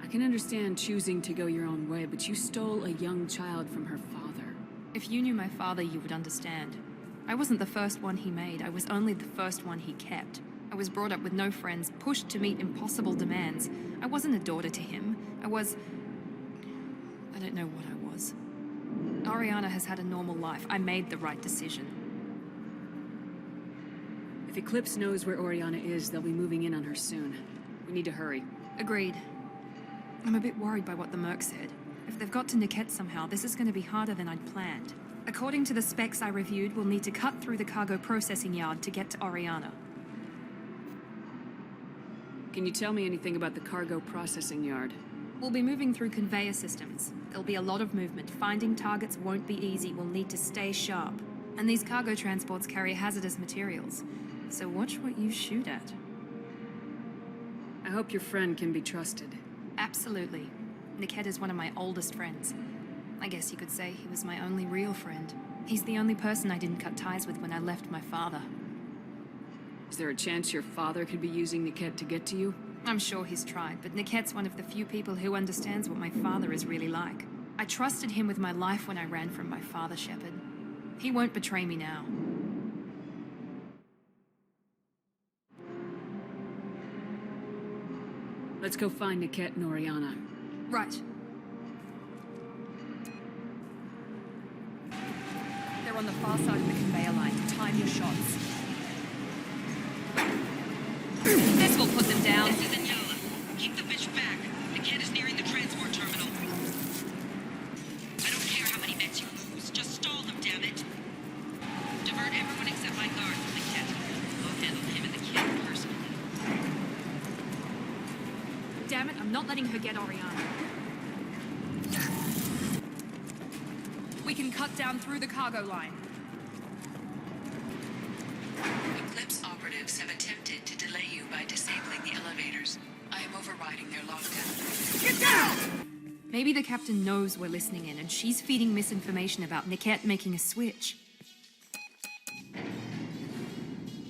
I can understand choosing to go your own way, but you stole a young child from her father. If you knew my father, you would understand. I wasn't the first one he made. I was only the first one he kept. I was brought up with no friends, pushed to meet impossible demands. I wasn't a daughter to him. I don't know what I was. Oriana has had a normal life. I made the right decision. If Eclipse knows where Oriana is, they'll be moving in on her soon. We need to hurry. Agreed. I'm a bit worried by what the Merc said. If they've got to Niket somehow, this is going to be harder than I'd planned. According to the specs I reviewed, we'll need to cut through the cargo processing yard to get to Oriana. Can you tell me anything about the cargo processing yard? We'll be moving through conveyor systems. There'll be a lot of movement. Finding targets won't be easy. We'll need to stay sharp. And these cargo transports carry hazardous materials. So watch what you shoot at. I hope your friend can be trusted. Absolutely. Niket is one of my oldest friends. I guess you could say he was my only real friend. He's the only person I didn't cut ties with when I left my father. Is there a chance your father could be using Niket to get to you? I'm sure he's tried, but Niket's one of the few people who understands what my father is really like. I trusted him with my life when I ran from my father, Shepard. He won't betray me now. Let's go find Niket and Oriana. Right. They're on the far side of the conveyor line. Time your shots. This will put them down. This is Inyala. Keep the bitch back. The kid is nearing the transport terminal. I don't care how many meds you lose. Just stall them, damn it. Divert everyone except my guard from the kid. I'll handle him and the kid personally. Damn it, I'm not letting her get Oriana. We can cut down through the cargo line. Eclipse operatives have attempted to delay you by disabling the elevators. I am overriding their lockdown. Get down! Maybe the captain knows we're listening in and she's feeding misinformation about Niket making a switch.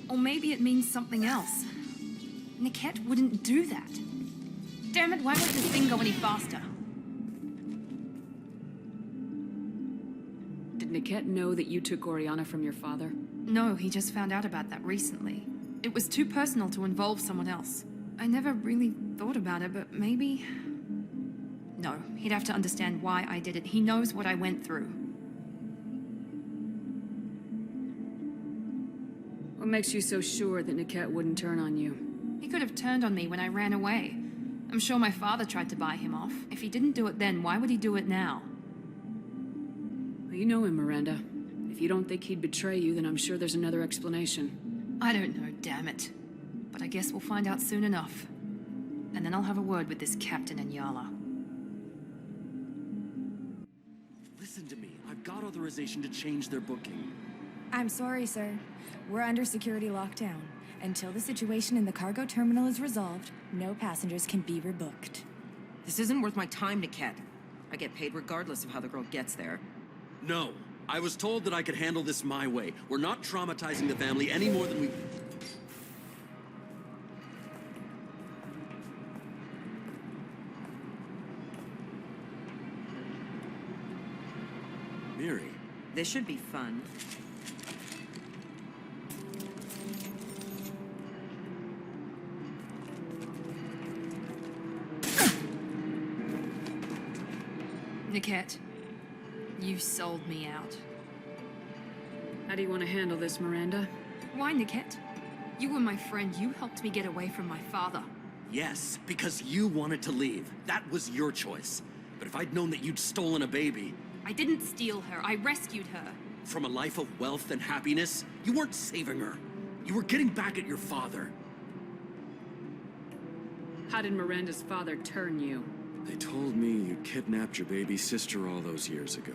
Or maybe it means something else. Niket wouldn't do that. Damn it, why won't this thing go any faster? Did Niket know that you took Oriana from your father? No, he just found out about that recently. It was too personal to involve someone else. I never really thought about it, but maybe... No, he'd have to understand why I did it. He knows what I went through. What makes you so sure that Niket wouldn't turn on you? He could have turned on me when I ran away. I'm sure my father tried to buy him off. If he didn't do it then, why would he do it now? Well, you know him, Miranda. If you don't think he'd betray you, then I'm sure there's another explanation. I don't know, damn it. But I guess we'll find out soon enough. And then I'll have a word with this Captain Inyala. Listen to me. I've got authorization to change their booking. I'm sorry, sir. We're under security lockdown. Until the situation in the cargo terminal is resolved, no passengers can be rebooked. This isn't worth my time, Niket. I get paid regardless of how the girl gets there. No. I was told that I could handle this my way. We're not traumatizing the family any more than we... Miri. This should be fun. Niket, you sold me out. How do you want to handle this, Miranda? Why, Niket? You were my friend. You helped me get away from my father. Yes, because you wanted to leave. That was your choice. But if I'd known that you'd stolen a baby... I didn't steal her. I rescued her. From a life of wealth and happiness, you weren't saving her. You were getting back at your father. How did Miranda's father turn you? They told me you kidnapped your baby sister all those years ago.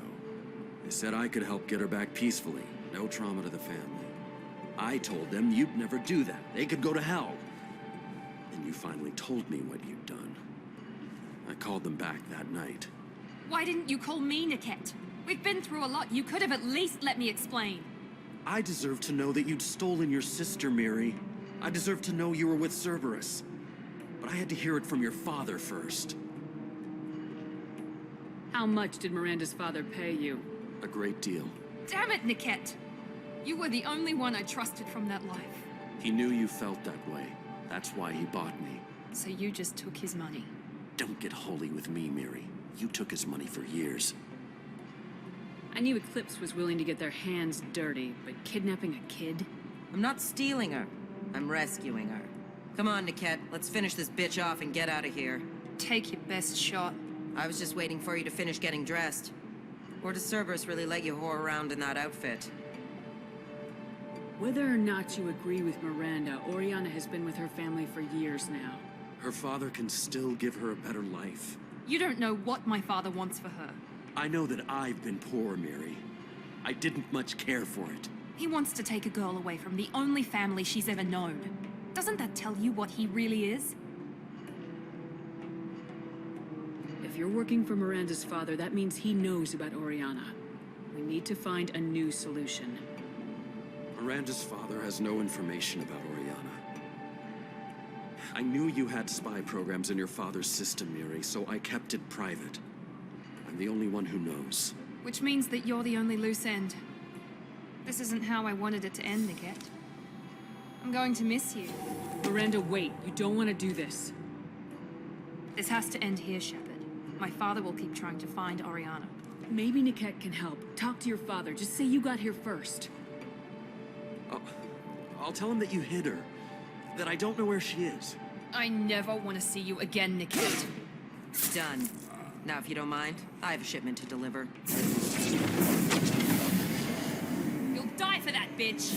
They said I could help get her back peacefully. No trauma to the family. I told them you'd never do that. They could go to hell. Then you finally told me what you'd done. I called them back that night. Why didn't you call me, Niket? We've been through a lot. You could have at least let me explain. I deserve to know that you'd stolen your sister, Miri. I deserve to know you were with Cerberus. But I had to hear it from your father first. How much did Miranda's father pay you? A great deal. Damn it, Niket! You were the only one I trusted from that life. He knew you felt that way. That's why he bought me. So you just took his money? Don't get holy with me, Miri. You took his money for years. I knew Eclipse was willing to get their hands dirty, but kidnapping a kid? I'm not stealing her. I'm rescuing her. Come on, Niket. Let's finish this bitch off and get out of here. Take your best shot. I was just waiting for you to finish getting dressed. Or does Cerberus really let you whore around in that outfit? Whether or not you agree with Miranda, Oriana has been with her family for years now. Her father can still give her a better life. You don't know what my father wants for her. I know that I've been poor, Miri. I didn't much care for it. He wants to take a girl away from the only family she's ever known. Doesn't that tell you what he really is? If you're working for Miranda's father, that means he knows about Oriana. We need to find a new solution. Miranda's father has no information about Oriana. I knew you had spy programs in your father's system, Miri, so I kept it private. I'm the only one who knows. Which means that you're the only loose end. This isn't how I wanted it to end, Niket. I'm going to miss you. Miranda, wait. You don't want to do this. This has to end here, Shepard. My father will keep trying to find Oriana. Maybe Niket can help. Talk to your father. Just say you got here first. I'll tell him that you hid her. That I don't know where she is. I never want to see you again, Niket. Done. Now, if you don't mind, I have a shipment to deliver. You'll die for that, bitch!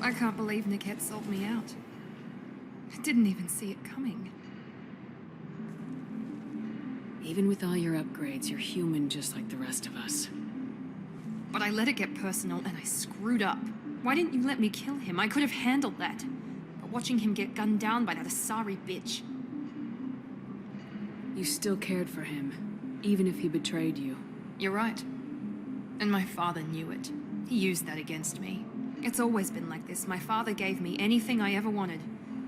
I can't believe Niket sold me out. I didn't even see it coming. Even with all your upgrades, you're human just like the rest of us. But I let it get personal and I screwed up. Why didn't you let me kill him? I could have handled that. But watching him get gunned down by that Asari bitch. You still cared for him, even if he betrayed you. You're right. And my father knew it. He used that against me. It's always been like this. My father gave me anything I ever wanted.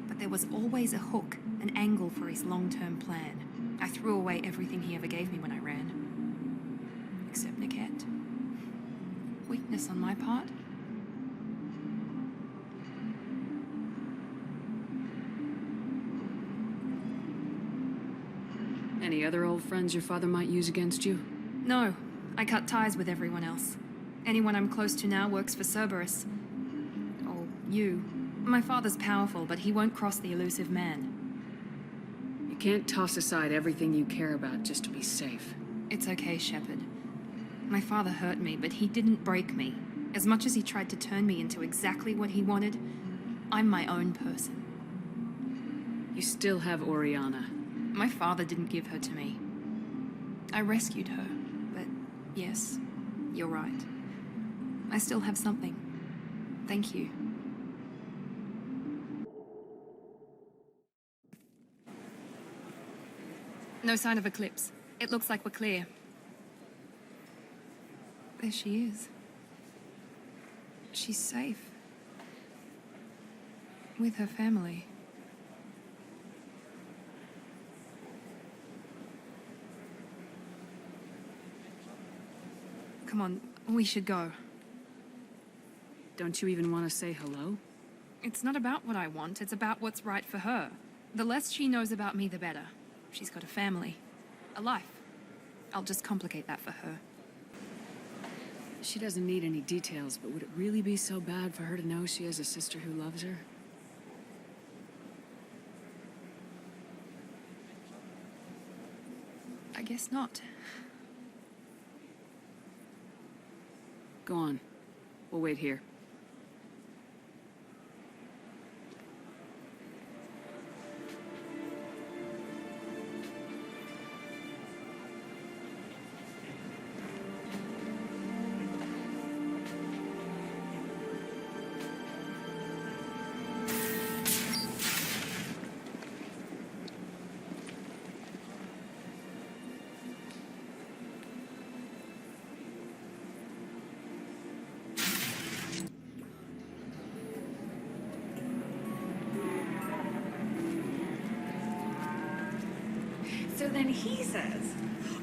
But there was always a hook, an angle for his long-term plan. I threw away everything he ever gave me when I ran. Except Niket. Weakness on my part. Any other old friends your father might use against you? No. I cut ties with everyone else. Anyone I'm close to now works for Cerberus. Or you. My father's powerful, but he won't cross the elusive man. You can't toss aside everything you care about just to be safe. It's okay, Shepard. My father hurt me, but he didn't break me. As much as he tried to turn me into exactly what he wanted, I'm my own person. You still have Oriana. My father didn't give her to me. I rescued her, but yes, you're right. I still have something. Thank you. No sign of Eclipse. It looks like we're clear. There she is. She's safe. With her family. Come on, we should go. Don't you even want to say hello? It's not about what I want, it's about what's right for her. The less she knows about me, the better. She's got a family. A life. I'll just complicate that for her. She doesn't need any details, but would it really be so bad for her to know she has a sister who loves her? I guess not. Go on. We'll wait here. So then he says,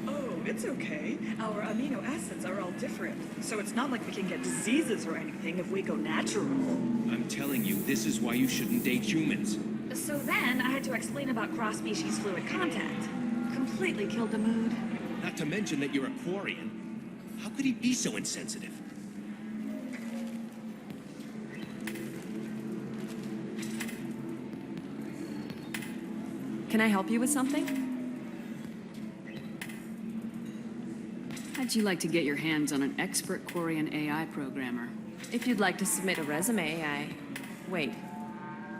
oh, it's okay. Our amino acids are all different. So it's not like we can get diseases or anything if we go natural. I'm telling you, this is why you shouldn't date humans. So then I had to explain about cross-species fluid contact. Completely killed the mood. Not to mention that you're a Quarian. How could he be so insensitive? Can I help you with something? How'd you like to get your hands on an expert Quarian AI programmer? If you'd like to submit a resume, Wait.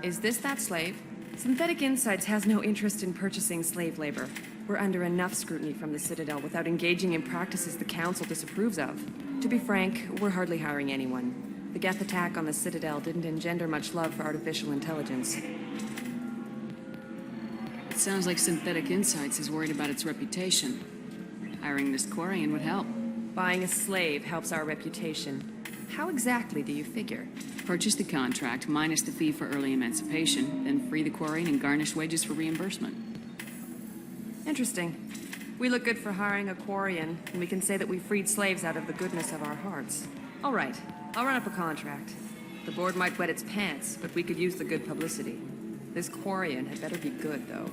Is this that slave? Synthetic Insights has no interest in purchasing slave labor. We're under enough scrutiny from the Citadel without engaging in practices the Council disapproves of. To be frank, we're hardly hiring anyone. The Geth attack on the Citadel didn't engender much love for artificial intelligence. It sounds like Synthetic Insights is worried about its reputation. Hiring this Quarian would help. Buying a slave helps our reputation. How exactly do you figure? Purchase the contract, minus the fee for early emancipation, then free the Quarian and garnish wages for reimbursement. Interesting. We look good for hiring a Quarian, and we can say that we freed slaves out of the goodness of our hearts. All right, I'll run up a contract. The board might wet its pants, but we could use the good publicity. This Quarian had better be good, though.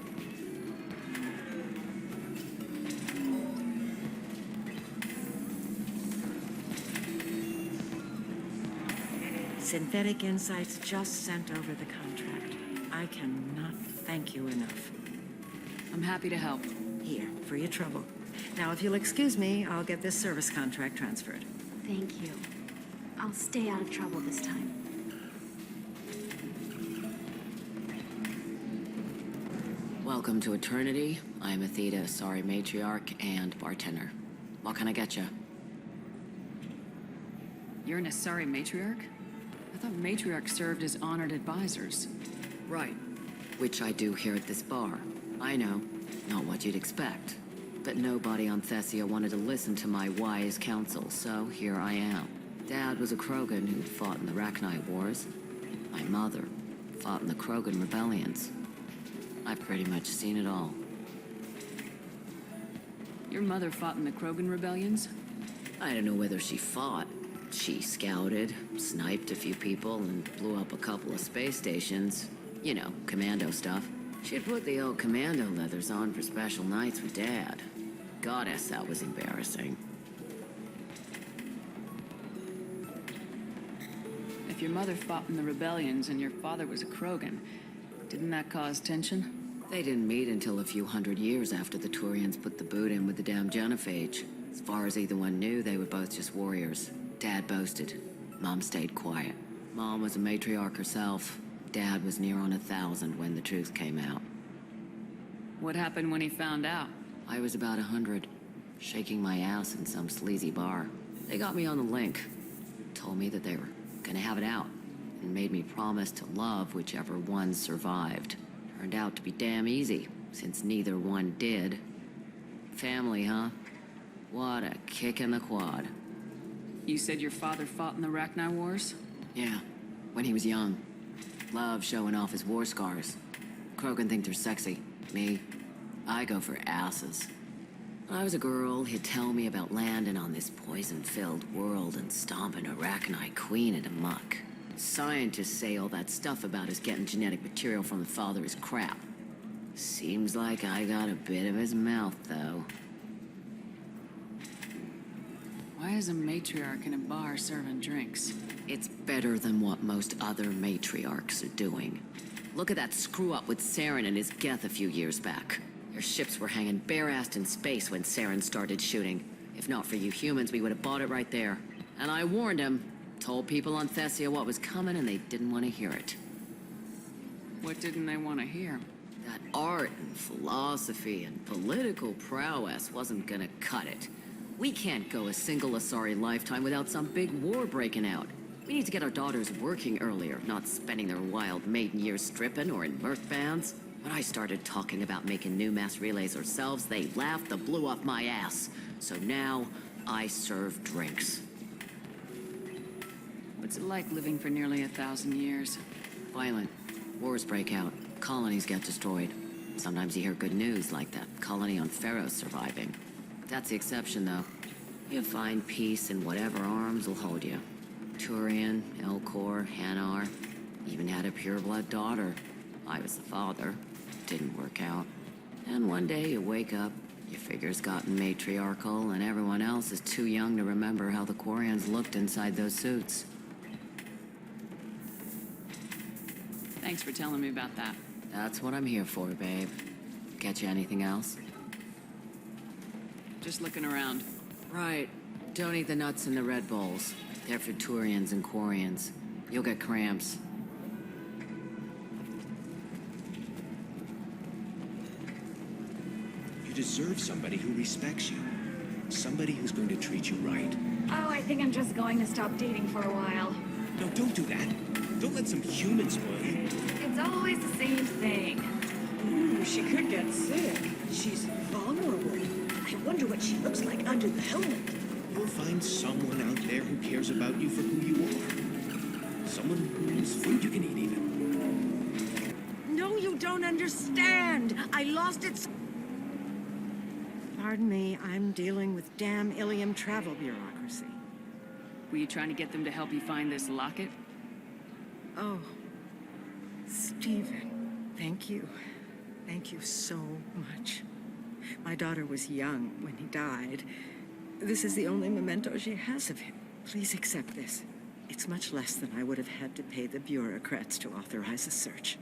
Synthetic Insights just sent over the contract. I cannot thank you enough. I'm happy to help. Here, for your trouble. Now, if you'll excuse me, I'll get this service contract transferred. Thank you. I'll stay out of trouble this time. Welcome to Eternity. I'm Athena, Asari matriarch and bartender. What can I get you? You're an Asari matriarch? I thought matriarchs served as honored advisors. Right. Which I do here at this bar. I know. Not what you'd expect. But nobody on Thessia wanted to listen to my wise counsel, so here I am. Dad was a Krogan who fought in the Rachni Wars. My mother fought in the Krogan rebellions. I've pretty much seen it all. Your mother fought in the Krogan rebellions? I don't know whether she fought. She scouted, sniped a few people, and blew up a couple of space stations. You know, commando stuff. She'd put the old commando leathers on for special nights with Dad. Goddess, that was embarrassing. If your mother fought in the rebellions and your father was a Krogan, didn't that cause tension? They didn't meet until a few hundred years after the Turians put the boot in with the damn genophage. As far as either one knew, they were both just warriors. Dad boasted. Mom stayed quiet. Mom was a matriarch herself. Dad was near on 1,000 when the truth came out. What happened when he found out? I was about 100, shaking my ass in some sleazy bar. They got me on the link. Told me that they were gonna have it out, and made me promise to love whichever one survived. Turned out to be damn easy, since neither one did. Family, huh? What a kick in the quad. You said your father fought in the Rachni Wars? Yeah, when he was young. Love showing off his war scars. Krogan think they're sexy. Me, I go for asses. When I was a girl, he'd tell me about landing on this poison-filled world and stomping a Rachni queen into muck. Scientists say all that stuff about us getting genetic material from the father is crap. Seems like I got a bit of his mouth, though. Why is a matriarch in a bar serving drinks? It's better than what most other matriarchs are doing. Look at that screw-up with Saren and his Geth a few years back. Their ships were hanging bare-assed in space when Saren started shooting. If not for you humans, we would have bought it right there. And I warned him. Told people on Thessia what was coming, and they didn't want to hear it. What didn't they want to hear? That art and philosophy and political prowess wasn't gonna cut it. We can't go a single Asari lifetime without some big war breaking out. We need to get our daughters working earlier, not spending their wild maiden years stripping or in merc bands. When I started talking about making new mass relays ourselves, they laughed the blue off my ass. So now, I serve drinks. What's it like living for nearly 1,000 years? Violent. Wars break out. Colonies get destroyed. Sometimes you hear good news, like that colony on Pharaoh surviving. That's the exception, though. You find peace in whatever arms will hold you. Turian, Elcor, Hanar. Even had a pureblood daughter. I was the father. Didn't work out. And one day you wake up, your figure's gotten matriarchal, and everyone else is too young to remember how the Quarians looked inside those suits. Thanks for telling me about that. That's what I'm here for, babe. Get you anything else? Just looking around. Right. Don't eat the nuts in the Red Bulls. They're for Turians and Quarians. You'll get cramps. deserve somebody who respects you. Somebody who's going to treat you right. Oh, I think I'm just going to stop dating for a while. No, don't do that. Don't let some human spoil you. It's always the same thing. Ooh, she could get sick. She's vulnerable. I wonder what she looks like under the helmet. You'll find someone out there who cares about you for who you are. Someone whose food you can eat, even. No, you don't understand. I lost it. Pardon me, I'm dealing with damn Ilium travel bureaucracy. Were you trying to get them to help you find this locket? Oh, Stephen, thank you. Thank you so much. My daughter was young when he died. This is the only memento she has of him. Please accept this. It's much less than I would have had to pay the bureaucrats to authorize a search.